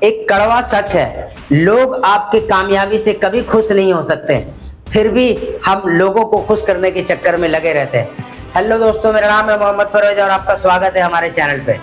एक कड़वा सच है, लोग आपकी कामयाबी से कभी खुश नहीं हो सकते, फिर भी हम लोगों को खुश करने के चक्कर में लगे रहते हैं। हेलो दोस्तों, मेरा नाम है मोहम्मद परवेज और आपका स्वागत है हमारे चैनल पे।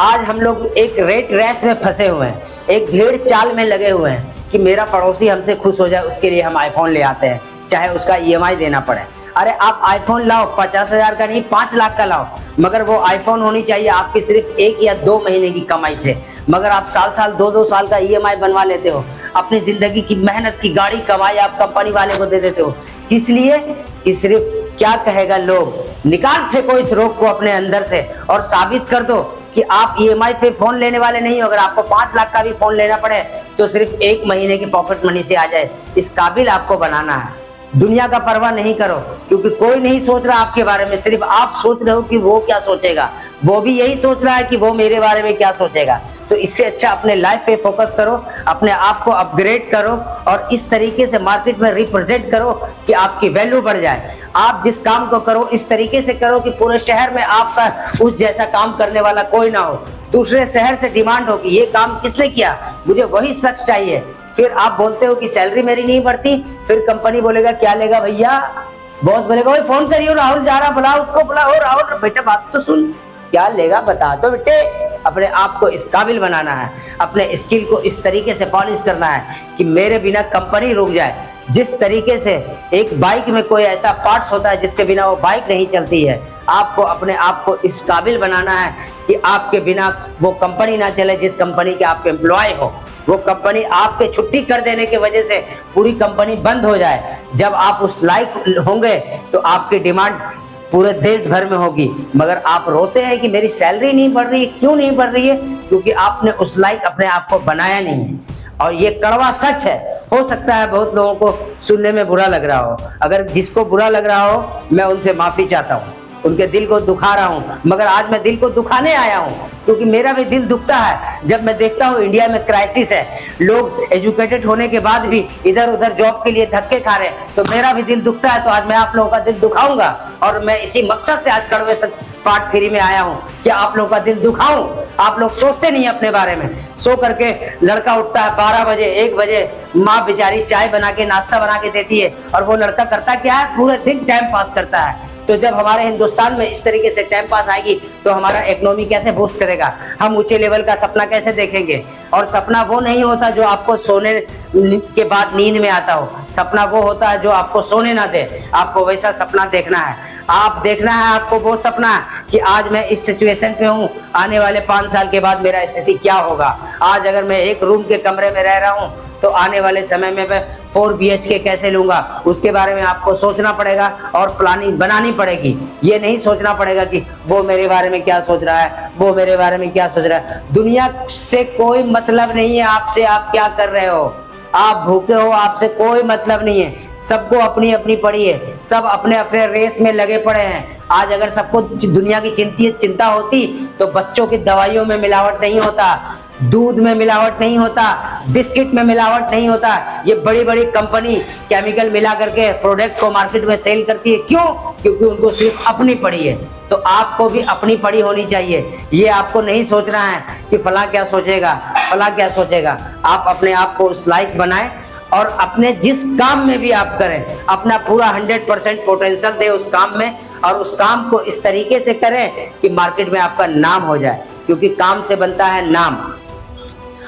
आज हम लोग एक रेट रेस में फंसे हुए हैं, एक भीड़ चाल में लगे हुए हैं कि मेरा पड़ोसी हमसे खुश हो जाए, उसके लिए हम आईफोन ले आते हैं, चाहे उसका ईएमआई देना पड़े। अरे आप आईफोन लाओ, 50,000 का नहीं 5 लाख का लाओ, मगर वो आईफोन होनी चाहिए आपकी सिर्फ 1 या 2 महीने की कमाई से। मगर आप साल 2 साल का ईएमआई बनवा लेते हो, अपनी जिंदगी की मेहनत की गाड़ी कमाई आप कंपनी वाले को दे देते हो। किस लिए? कि सिर्फ क्या कहेगा लोग। निकाल फेंको इस रोग को अपने अंदर से और साबित कर दो कि आप ईएमआई पे फोन लेने वाले नहीं हो। अगर आपको 5 लाख का भी फोन लेना पड़े तो सिर्फ 1 महीने की पॉकेट मनी से आ जाए, इस काबिल आपको बनाना है। दुनिया का परवाह नहीं करो, क्योंकि कोई नहीं सोच रहा आपके बारे में, सिर्फ आप सोच रहे हो कि वो क्या सोचेगा। वो भी यही सोच रहा है कि वो मेरे बारे में क्या सोचेगा। तो इससे अच्छा अपने लाइफ पे फोकस करो, अपने आप को अपग्रेड करो और इस तरीके से मार्केट में रिप्रेजेंट करो कि आपकी वैल्यू बढ़ जाए। आप जिस काम को करो इस तरीके से करो कि पूरे शहर में आपका उस जैसा काम करने वाला कोई ना हो। दूसरे शहर से डिमांड हो कि ये काम किसने किया, मुझे वही शख्स चाहिए। फिर आप बोलते हो कि सैलरी मेरी नहीं बढ़ती, फिर कंपनी बोलेगा क्या लेगा भैया, बॉस बोलेगा भाई फोन करियो, राहुल जा रहा, बुलाओ उसको, बुलाओ राहुल बेटा बात तो सुन, क्या लेगा बता दो बेटे। अपने आप को इस काबिल बनाना है, अपने स्किल को इस तरीके से पॉलिश करना है कि मेरे बिना कंपनी रुक जाए। जिस तरीके से एक बाइक में कोई ऐसा पार्ट्स होता है जिसके बिना वो बाइक नहीं चलती है, आपको अपने आप को इस काबिल बनाना है कि आपके बिना वो कंपनी ना चले जिस कंपनी के आप एम्प्लॉय हो। वो कंपनी आपके छुट्टी कर देने की वजह से पूरी कंपनी बंद हो जाए। जब आप उस लायक होंगे तो आपकी डिमांड पूरे देश भर में होगी। मगर आप रोते हैं कि मेरी सैलरी नहीं बढ़ रही है। क्यों नहीं बढ़ रही है? क्योंकि आपने उस लायक अपने आप को बनाया नहीं है। और ये कड़वा सच है। हो सकता है बहुत लोगों को सुनने में बुरा लग रहा हो, अगर जिसको बुरा लग रहा हो मैं उनसे माफी चाहता हूँ, उनके दिल को दुखा रहा हूँ। मगर आज मैं दिल को दुखाने आया हूँ, क्योंकि मेरा भी दिल दुखता है जब मैं देखता हूँ इंडिया में क्राइसिस है, लोग एजुकेटेड होने के बाद भी इधर उधर जॉब के लिए धक्के खा रहे हैं, तो मेरा भी दिल दुखता है। तो आज मैं आप लोगों का दिल दुखाऊंगा और मैं इसी मकसद से आज कड़वे सच पार्ट 3 में आया हूँ कि आप लोगों का दिल दुखाऊं। आप लोग सोचते नहीं अपने बारे में। सो करके लड़का उठता है 12 बजे 1 बजे, माँ बेचारी चाय बना के नाश्ता बना के देती है और वो लड़का करता क्या है, पूरे दिन टाइम पास करता है। तो जब हमारे हिंदुस्तान में इस तरीके से टाइम पास आएगी तो हमारा इकोनॉमी कैसे बूस्ट करेगा, हम ऊंचे लेवल का सपना कैसे देखेंगे। और सपना वो नहीं होता जो आपको सोने के बाद नींद में आता हो, सपना वो होता है जो आपको सोने ना दे। आपको वैसा सपना देखना है। आप देखना है आपको वो सपना कि आज मैं इस सिचुएशन पे हूँ, आने वाले 5 साल के बाद मेरा स्थिति क्या होगा। आज अगर मैं एक रूम के कमरे में रह रहा हूँ तो आने वाले समय में मैं 4 BHK कैसे लूंगा, उसके बारे में आपको सोचना पड़ेगा और प्लानिंग बनानी पड़ेगी। ये नहीं सोचना पड़ेगा कि वो मेरे बारे में क्या सोच रहा है, वो मेरे बारे में क्या सोच रहा है। दुनिया से कोई मतलब नहीं है आपसे, आप क्या कर रहे हो। आप भूखे हो, आपसे कोई मतलब नहीं है। सबको अपनी अपनी पड़ी है, सब अपने अपने रेस में लगे पड़े हैं। आज अगर सबको दुनिया की चिंता होती तो बच्चों की दवाइयों में मिलावट नहीं होता, दूध में मिलावट नहीं होता, बिस्किट में मिलावट नहीं होता। ये बड़ी बड़ी कंपनी केमिकल मिला करके प्रोडक्ट को मार्केट में सेल करती है। क्यों? क्योंकि उनको सिर्फ अपनी पड़ी है। तो आपको भी अपनी पड़ी होनी चाहिए। ये आपको नहीं सोचना है कि फला क्या सोचेगा, फला क्या सोचेगा। आप अपने आप को उस लायक बनाएं और अपने जिस काम में भी आप करें अपना पूरा 100% पोटेंशियल दे उस काम में, और उस काम को इस तरीके से करें कि मार्केट में आपका नाम हो जाए, क्योंकि काम से बनता है नाम।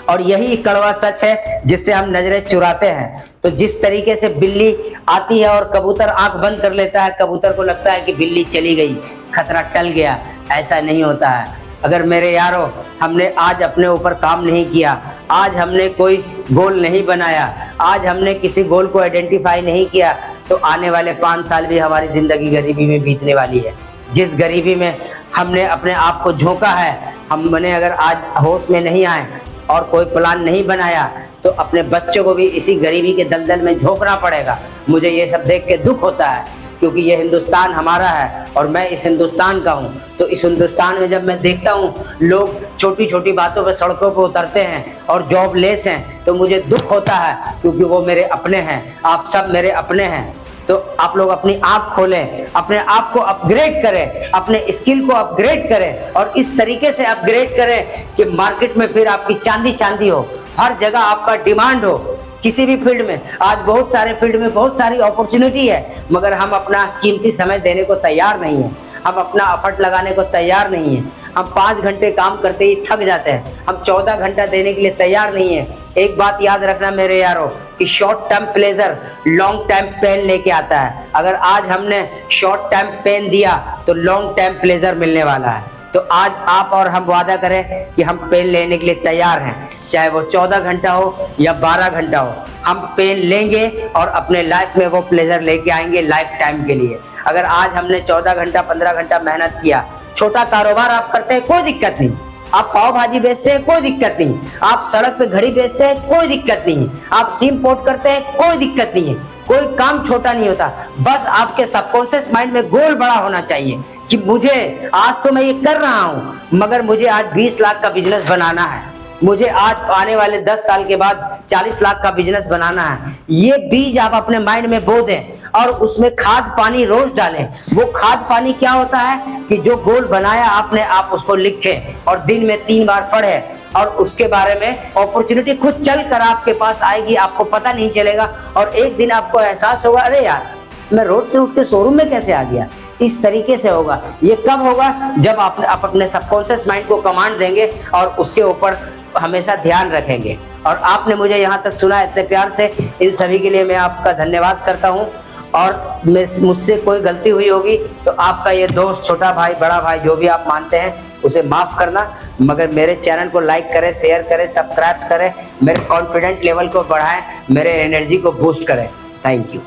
और यही कड़वा सच है जिससे हम नजरें चुराते हैं। तो जिस तरीके से बिल्ली आती है और कबूतर आंख बंद कर लेता है, कबूतर को लगता है कि बिल्ली चली गई, खतरा टल गया, ऐसा नहीं होता है। अगर मेरे यारों हमने आज अपने ऊपर काम नहीं किया, आज हमने कोई गोल नहीं बनाया, आज हमने किसी गोल को आइडेंटिफाई नहीं किया, तो आने वाले 5 साल भी हमारी जिंदगी गरीबी में बीतने वाली है। जिस गरीबी में हमने अपने आप को झोंका है, हमने अगर आज होश में नहीं आए और कोई प्लान नहीं बनाया तो अपने बच्चों को भी इसी गरीबी के दलदल में झोंकना पड़ेगा। मुझे ये सब देख के दुख होता है, क्योंकि ये हिंदुस्तान हमारा है और मैं इस हिंदुस्तान का हूँ। तो इस हिंदुस्तान में जब मैं देखता हूँ लोग छोटी छोटी बातों पे सड़कों पे उतरते हैं और जॉबलेस हैं, तो मुझे दुख होता है, क्योंकि वो मेरे अपने हैं, आप सब मेरे अपने हैं। तो आप लोग अपनी आंख खोलें, अपने आप को अपग्रेड करें, अपने स्किल को अपग्रेड करें और इस तरीके से अपग्रेड करें कि मार्केट में फिर आपकी चांदी चांदी हो, हर जगह आपका डिमांड हो। किसी भी फील्ड में आज बहुत सारे फील्ड में बहुत सारी अपॉर्चुनिटी है, मगर हम अपना कीमती समय देने को तैयार नहीं है, हम अपना एफर्ट लगाने को तैयार नहीं है। हम 5 घंटे काम करते ही थक जाते हैं, हम 14 घंटा देने के लिए तैयार नहीं है। एक बात याद रखना मेरे यारों कि short term pleasure long time pain लेके आता है। अगर आज हमने शॉर्ट टाइम पेन दिया तो लॉन्ग टाइम प्लेजर मिलने वाला है। तो आज आप और हम वादा करें कि हम पेन लेने के लिए तैयार हैं, चाहे वो 14 घंटा हो या 12 घंटा हो, हम पेन लेंगे और अपने लाइफ में वो प्लेजर लेके आएंगे लाइफ टाइम के लिए। अगर आज हमने 14 घंटा 15 घंटा मेहनत किया, छोटा कारोबार आप करते हैं कोई दिक्कत नहीं, आप पाव भाजी बेचते हैं कोई दिक्कत नहीं, आप सड़क पे घड़ी बेचते हैं कोई दिक्कत नहीं, आप सिम पोर्ट करते हैं कोई दिक्कत नहीं है, कोई काम छोटा नहीं होता। बस आपके सबकॉन्शियस माइंड में गोल बड़ा होना चाहिए कि मुझे आज तो मैं ये कर रहा हूं, मगर मुझे आज 20 लाख का बिजनेस बनाना है, मुझे आज आने वाले 10 साल के बाद 40 लाख का बिजनेस बनाना है। ये बीज आप अपने माइंड में बो दें और उसमें खाद पानी रोज डालें। वो खाद पानी क्या होता है कि जो गोल बनाया आपने, आप उसको लिखें और दिन में 3 बार पढ़ें और उसके बारे में अपॉर्चुनिटी खुद चल कर आपके पास आएगी, आपको पता नहीं चलेगा और एक दिन आपको एहसास होगा, अरे यार मैं रोड से उठ के शोरूम में कैसे आ गया। इस तरीके से होगा। ये कब होगा? जब आप अपने सबकॉन्शियस माइंड को कमांड देंगे और उसके ऊपर हमेशा ध्यान रखेंगे। और आपने मुझे यहाँ तक सुना इतने प्यार से, इन सभी के लिए मैं आपका धन्यवाद करता हूँ। और मुझसे कोई गलती हुई होगी तो आपका ये दोस्त, छोटा भाई, बड़ा भाई, जो भी आप मानते हैं उसे माफ करना। मगर मेरे चैनल को लाइक करें, शेयर करें, सब्सक्राइब करें, मेरे कॉन्फिडेंट लेवल को बढ़ाएं, मेरे एनर्जी को बूस्ट करें। Thank you.